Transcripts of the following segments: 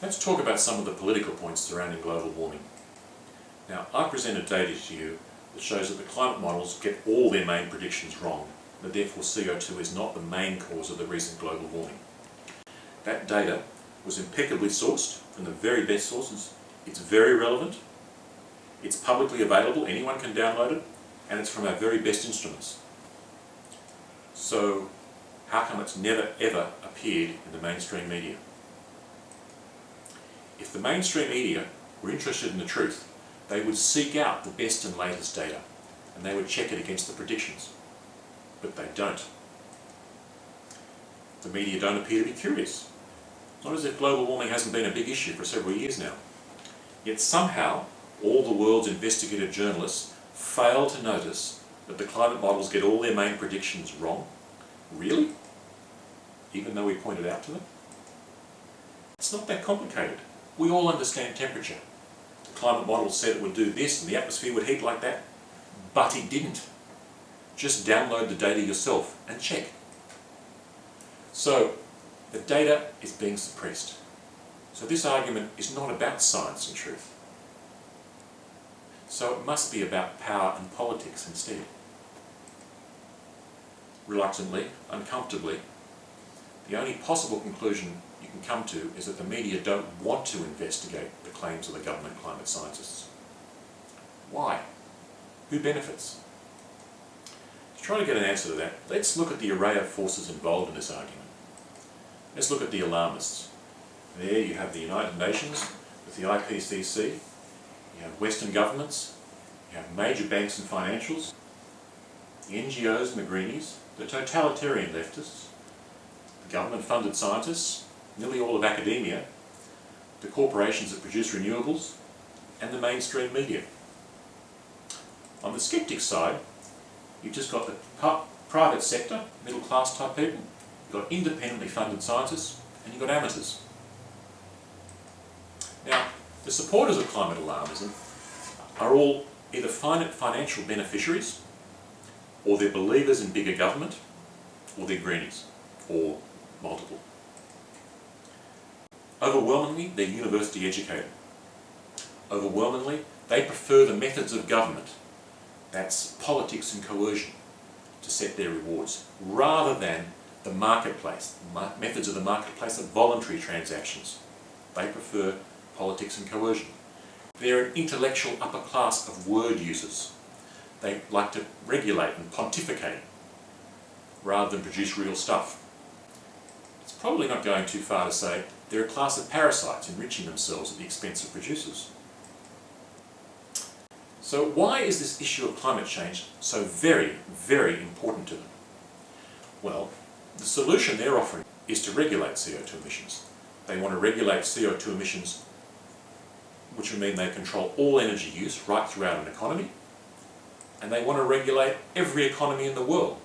Let's talk about some of the political points surrounding global warming. Now, I've presented data to you that shows that the climate models get all their main predictions wrong, and that therefore CO2 is not the main cause of the recent global warming. That data was impeccably sourced from the very best sources. It's very relevant, it's publicly available, anyone can download it, and it's from our very best instruments. So, how come it's never ever appeared in the mainstream media? If the mainstream media were interested in the truth, they would seek out the best and latest data, and they would check it against the predictions. But they don't. The media don't appear to be curious. It's not as if global warming hasn't been a big issue for several years now. Yet somehow, all the world's investigative journalists fail to notice that the climate models get all their main predictions wrong. Really? Even though we pointed out to them? It's not that complicated. We all understand temperature. The climate model said it would do this and the atmosphere would heat like that, but it didn't. Just download the data yourself and check. So, the data is being suppressed. So this argument is not about science and truth. So it must be about power and politics instead. Reluctantly, uncomfortably, the only possible conclusion you can come to is that the media don't want to investigate the claims of the government climate scientists. Why? Who benefits? To try to get an answer to that, let's look at the array of forces involved in this argument. Let's look at the alarmists. There you have the United Nations with the IPCC, you have Western governments, you have major banks and financials, the NGOs and the greenies, the totalitarian leftists, the government-funded scientists, nearly all of academia, the corporations that produce renewables, and the mainstream media. On the skeptic side, you've just got the private sector, middle-class type people, you've got independently funded scientists, and you've got amateurs. Now, the supporters of climate alarmism are all either financial beneficiaries, or they're believers in bigger government, or they're greenies, or multiple. Overwhelmingly, they're university educated. Overwhelmingly, they prefer the methods of government, that's politics and coercion, to set their rewards, rather than the marketplace, methods of the marketplace of voluntary transactions. They prefer politics and coercion. They're an intellectual upper class of word users. They like to regulate and pontificate rather than produce real stuff. It's probably not going too far to say they're a class of parasites enriching themselves at the expense of producers. So why is this issue of climate change so very, very important to them? Well, the solution they're offering is to regulate CO2 emissions. They want to regulate CO2 emissions, which would mean they control all energy use right throughout an economy, and they want to regulate every economy in the world.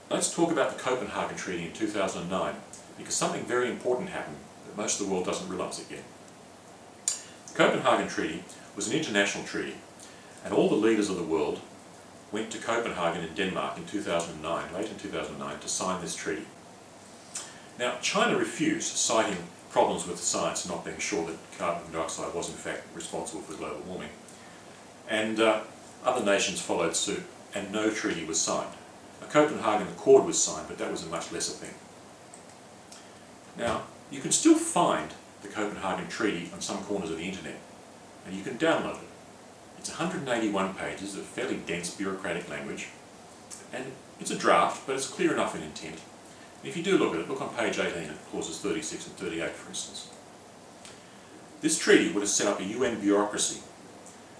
Let's talk about the Copenhagen Treaty in 2009, because something very important happened that most of the world doesn't realise it yet. The Copenhagen Treaty was an international treaty, and all the leaders of the world went to Copenhagen in Denmark in 2009, late in 2009, to sign this treaty. Now, China refused, citing problems with the science, not being sure that carbon dioxide was in fact responsible for global warming. And other nations followed suit, and no treaty was signed. A Copenhagen Accord was signed, but that was a much lesser thing. Now, you can still find the Copenhagen Treaty on some corners of the internet, and you can download it. It's 181 pages of fairly dense bureaucratic language, and it's a draft, but it's clear enough in intent. And if you do look at it, look on page 18 at clauses 36 and 38, for instance. This treaty would have set up a UN bureaucracy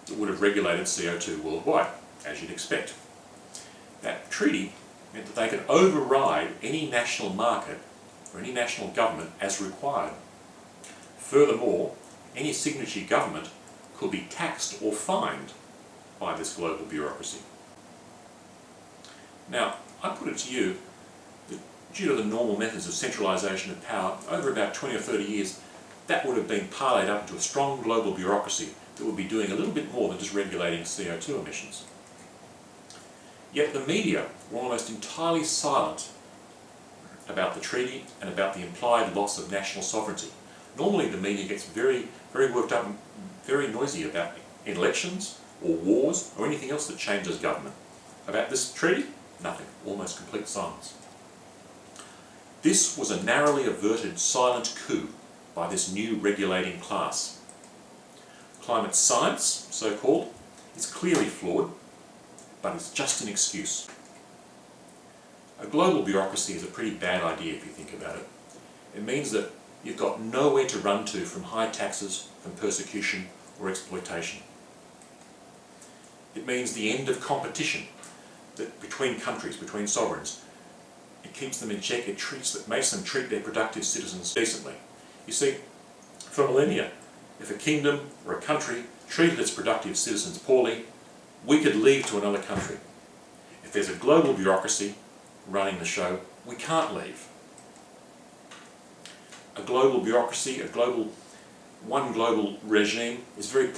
that would have regulated CO2 worldwide, as you'd expect. That treaty meant that they could override any national market or any national government as required. Furthermore, any signatory government could be taxed or fined by this global bureaucracy. Now, I put it to you that due to the normal methods of centralisation of power, over about 20 or 30 years, that would have been parlayed up into a strong global bureaucracy that would be doing a little bit more than just regulating CO2 emissions. Yet the media were almost entirely silent about the treaty and about the implied loss of national sovereignty. Normally the media gets very, very worked up and very noisy about elections or wars or anything else that changes government. About this treaty, nothing, almost complete silence. This was a narrowly averted silent coup by this new regulating class. Climate science, so-called, is clearly flawed, but it's just an excuse. A global bureaucracy is a pretty bad idea if you think about it. It means that you've got nowhere to run to from high taxes, from persecution or exploitation. It means the end of competition between countries, between sovereigns. It keeps them in check, it makes them treat their productive citizens decently. You see, for millennia, if a kingdom or a country treated its productive citizens poorly, we could leave to another country. If there's a global bureaucracy running the show, we can't leave. A global bureaucracy, one global regime is very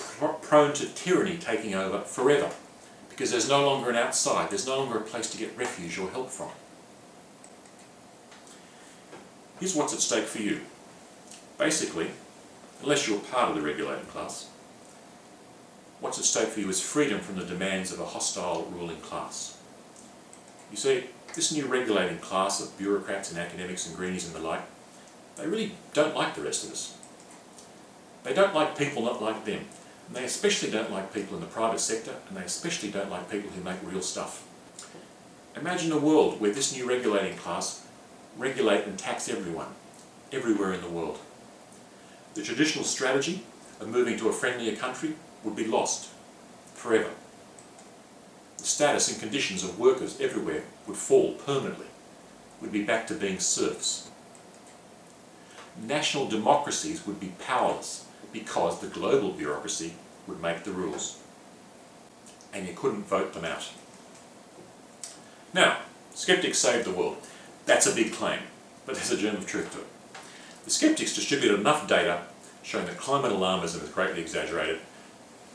prone to tyranny taking over forever, because there's no longer an outside, there's no longer a place to get refuge or help from. Here's what's at stake for you. Basically, unless you're part of the regulating class, what's at stake for you is freedom from the demands of a hostile ruling class. You see, this new regulating class of bureaucrats and academics and greenies and the like, they really don't like the rest of us. They don't like people not like them. And they especially don't like people in the private sector, and they especially don't like people who make real stuff. Imagine a world where this new regulating class regulate and tax everyone, everywhere in the world. The traditional strategy of moving to a friendlier country would be lost forever. The status and conditions of workers everywhere would fall permanently. We'd be back to being serfs. National democracies would be powerless because the global bureaucracy would make the rules. And you couldn't vote them out. Now, skeptics saved the world. That's a big claim, but there's a germ of truth to it. The skeptics distributed enough data showing that climate alarmism is greatly exaggerated.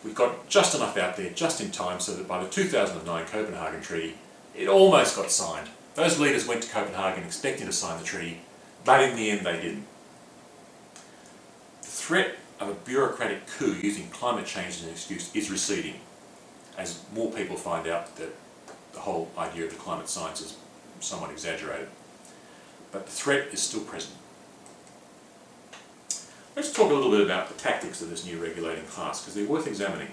We've got just enough out there, just in time, so that by the 2009 Copenhagen Treaty, it almost got signed. Those leaders went to Copenhagen expecting to sign the treaty, but in the end they didn't. The threat of a bureaucratic coup using climate change as an excuse is receding, as more people find out that the whole idea of the climate science is somewhat exaggerated. But the threat is still present. Let's talk a little bit about the tactics of this new regulating class, because they're worth examining.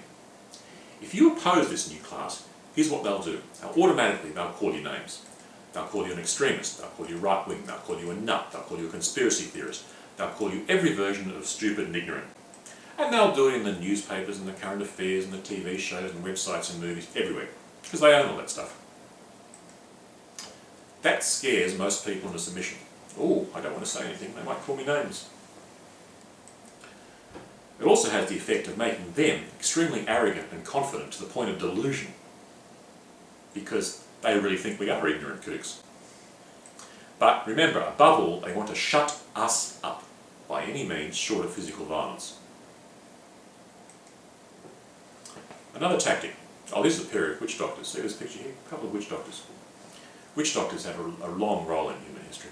If you oppose this new class, here's what they'll do. Automatically they'll call you names. They'll call you an extremist, they'll call you right-wing, they'll call you a nut, they'll call you a conspiracy theorist, they'll call you every version of stupid and ignorant. And they'll do it in the newspapers and the current affairs and the TV shows and websites and movies, everywhere, because they own all that stuff. That scares most people into submission. Oh, I don't want to say anything, they might call me names. It also has the effect of making them extremely arrogant and confident to the point of delusion, because they really think we are ignorant kooks. But remember, above all, they want to shut us up by any means short of physical violence. Another tactic. Oh, this is a pair of witch doctors. See this picture here? A couple of witch doctors. Witch doctors have a long role in human history.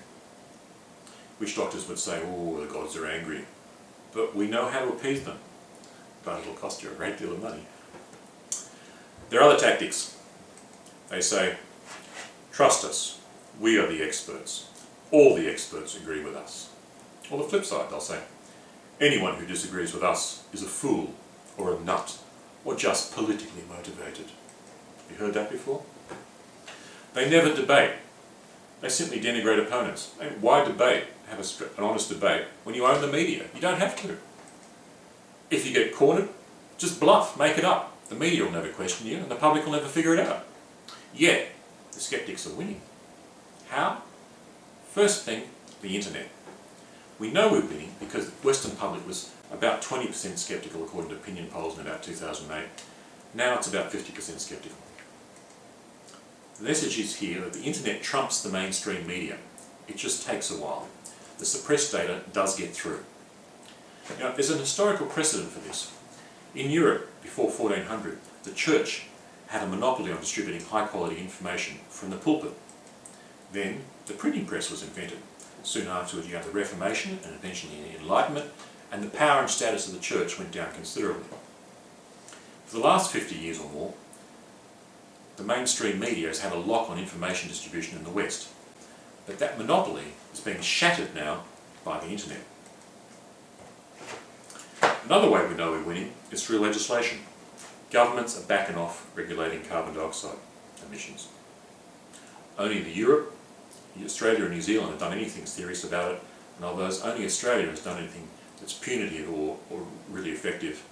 Witch doctors would say, oh, the gods are angry, but we know how to appease them, but it'll cost you a great deal of money. There are other tactics. They say, trust us, we are the experts. All the experts agree with us. Or the flip side, they'll say, anyone who disagrees with us is a fool, or a nut, or just politically motivated. You heard that before? They never debate. They simply denigrate opponents. And why debate? Have an honest debate when you own the media. You don't have to. If you get cornered, just bluff, make it up. The media will never question you and the public will never figure it out. Yet, the skeptics are winning. How? First thing, the internet. We know we're winning because the Western public was about 20% sceptical according to opinion polls in about 2008. Now it's about 50% sceptical. The message is here that the internet trumps the mainstream media. It just takes a while. The suppressed data does get through. Now, there's an historical precedent for this. In Europe, before 1400, the church had a monopoly on distributing high-quality information from the pulpit. Then, the printing press was invented, Soon afterwards you have the Reformation and eventually the Enlightenment, and the power and status of the Church went down considerably. For the last 50 years or more, the mainstream media has had a lock on information distribution in the West. But that monopoly is being shattered now by the internet. Another way we know we're winning is through legislation. Governments are backing off regulating carbon dioxide emissions. Only Europe, Australia and New Zealand have done anything serious about it, and of those, only Australia has done anything that's punitive or really effective.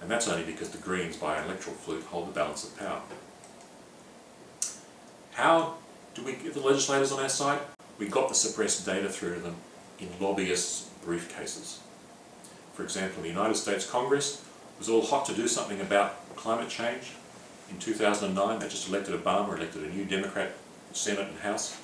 And that's only because the Greens, by an electoral fluke, hold the balance of power. How do we get the legislators on our side? We got the suppressed data through them in lobbyists' briefcases. For example, the United States Congress was all hot to do something about climate change. In 2009, they just elected Obama, elected a new Democrat Senate and House.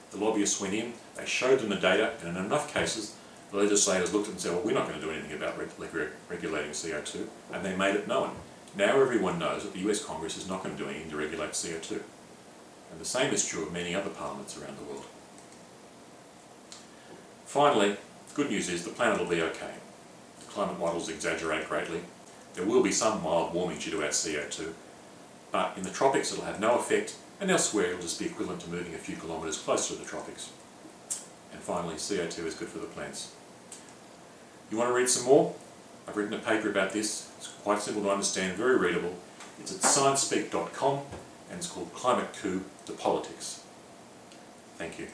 The lobbyists went in, they showed them the data, and in enough cases, the legislators looked at it and said, well, we're not going to do anything about regulating CO2, and they made it known. Now everyone knows that the US Congress is not going to do anything to regulate CO2. And the same is true of many other parliaments around the world. Finally, good news is the planet will be okay. The climate models exaggerate greatly. There will be some mild warming due to our CO2, but in the tropics it'll have no effect, and elsewhere it'll just be equivalent to moving a few kilometres closer to the tropics. And finally, CO2 is good for the plants. You want to read some more? I've written a paper about this. It's quite simple to understand, very readable. It's at sciencespeak.com and it's called Climate Coup, the Politics. Thank you.